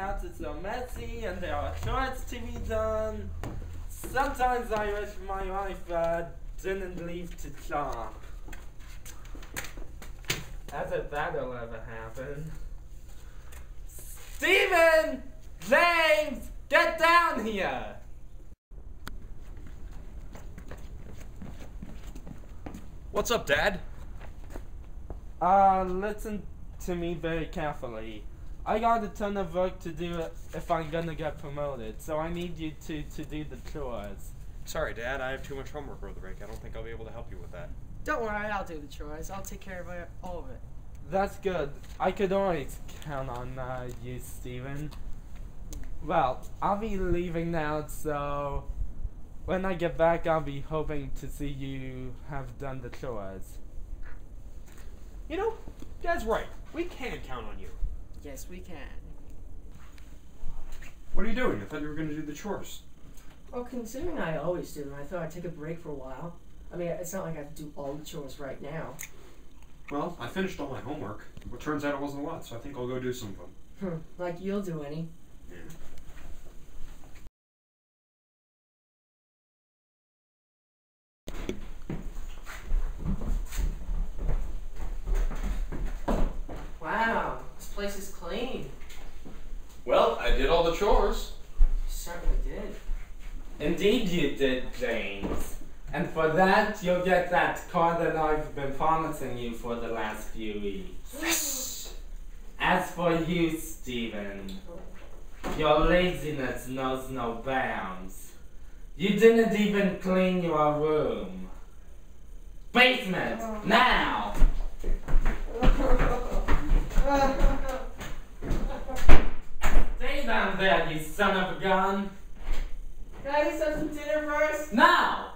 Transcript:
house is so messy and there are chores to be done. Sometimes I wish my wife didn't leave to shop. As if that'll ever happen. Steven! James! Get down here! What's up, Dad? Listen to me very carefully. I got a ton of work to do if I'm gonna get promoted, so I need you to do the chores. Sorry, Dad, I have too much homework over the break. I don't think I'll be able to help you with that. Don't worry, I'll do the chores. I'll take care of all of it. That's good. I could always count on you, Steven. Well, I'll be leaving now, so when I get back, I'll be hoping to see you have done the chores. You know, Dad's right. We can count on you. Yes, we can. What are you doing? I thought you were going to do the chores. Well, considering I always do them, I thought I'd take a break for a while. I mean, it's not like I have to do all the chores right now. Well, I finished all my homework. But turns out it wasn't a lot, so I think I'll go do some of them. Like you'll do any. Yeah. Wow, this place is clean. Well, I did all the chores. You certainly did. Indeed you did, James. And for that, you'll get that car that I've been promising you for the last few weeks. As for you, Steven, your laziness knows no bounds. You didn't even clean your room. Basement, now! Stay down there, you son of a gun! Can I get some dinner first? Now!